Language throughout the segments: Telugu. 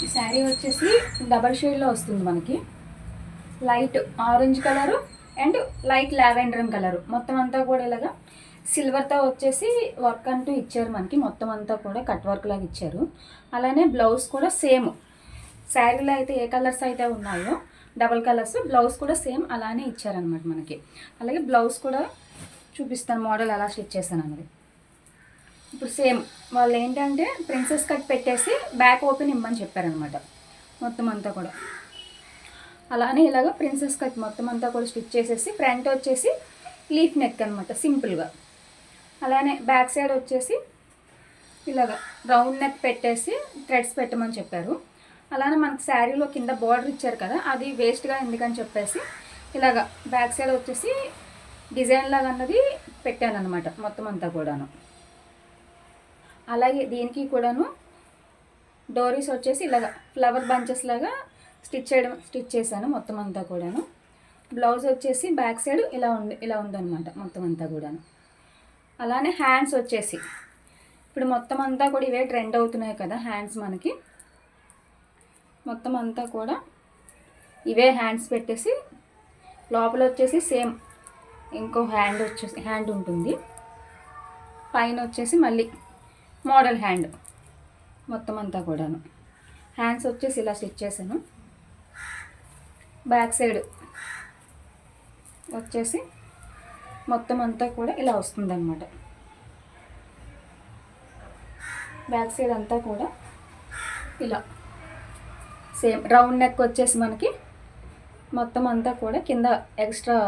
ఈ శారీ వచ్చేసి డబల్ షేడ్లో వస్తుంది మనకి. Light orange colour and light lavender colour. మొత్తం అంతా కూడా ఇలాగా సిల్వర్తో వచ్చేసి వర్క్ అంటూ ఇచ్చారు మనకి. మొత్తం అంతా కూడా కట్ వర్క్ లాగా ఇచ్చారు. అలానే బ్లౌజ్ కూడా సేమ్ శారీలో అయితే ఏ కలర్స్ అయితే ఉన్నాయో డబల్ కలర్స్, బ్లౌజ్ కూడా సేమ్ అలానే ఇచ్చారనమాట మనకి. అలాగే బ్లౌజ్ కూడా చూపిస్తాను మోడల్ ఎలా స్టిచ్ చేశాను అన్నది. ఇప్పుడు సేమ్ వాళ్ళు ఏంటంటే ప్రిన్సెస్ కట్ పెట్టేసి బ్యాక్ ఓపెన్ ఇమ్మని చెప్పారనమాట. మొత్తం అంతా కూడా అలానే ఇలాగ ప్రిన్సెస్ కట్ మొత్తం అంతా కూడా స్టిచ్ చేసేసి ఫ్రంట్ వచ్చేసి లీఫ్ నెక్ అనమాట సింపుల్గా. అలానే బ్యాక్ సైడ్ వచ్చేసి ఇలాగ రౌండ్ నెక్ పెట్టేసి థ్రెడ్స్ పెట్టమని చెప్పారు. అలానే మనకు శారీలో కింద బార్డర్ ఇచ్చారు కదా, అది వేస్ట్గా ఎందుకని చెప్పేసి ఇలాగ బ్యాక్ సైడ్ వచ్చేసి డిజైన్ లాగా అన్నది పెట్టాను అనమాట మొత్తం అంతా కూడాను. అలాగే దీనికి కూడాను డోరీస్ వచ్చేసి ఇలాగ ఫ్లవర్ బంచెస్ లాగా స్టిచ్ చేశాను మొత్తం అంతా కూడాను. బ్లౌజ్ వచ్చేసి బ్యాక్ సైడ్ ఇలా ఉందన్నమాట మొత్తం అంతా కూడాను. అలానే హ్యాండ్స్ వచ్చేసి ఇప్పుడు మొత్తం అంతా కూడా ఇవే ట్రెండ్ అవుతున్నాయి కదా హ్యాండ్స్ మనకి. మొత్తం అంతా కూడా ఇవే హ్యాండ్స్ పెట్టేసి లోపల వచ్చేసి సేమ్ ఇంకో హ్యాండ్ ఉంటుంది. పైన వచ్చేసి మళ్ళీ మోడల్ హ్యాండ్ మొత్తం అంతా కూడాను. హ్యాండ్స్ వచ్చేసి ఇలా స్టిచ్ చేశాను. బ్యాక్ సైడ్ వచ్చేసి మొత్తం అంతా కూడా ఇలా వస్తుందన్నమాట. బ్యాక్ సైడ్ అంతా కూడా ఇలా సేమ్ రౌండ్ నెక్ వచ్చేసి మనకి మొత్తం అంతా కూడా కింద ఎక్స్ట్రా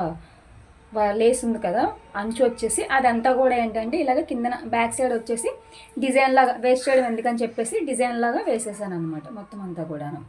లేస్ ఉంది కదా అంచు వచ్చేసి అదంతా కూడా ఏంటంటే ఇలాగ కింద బ్యాక్ సైడ్ వచ్చేసి డిజైన్ లాగా వేస్ట్ చేయడం ఎందుకని చెప్పేసి డిజైన్ లాగా వేసేసాను అనమాట మొత్తం అంతా కూడాను.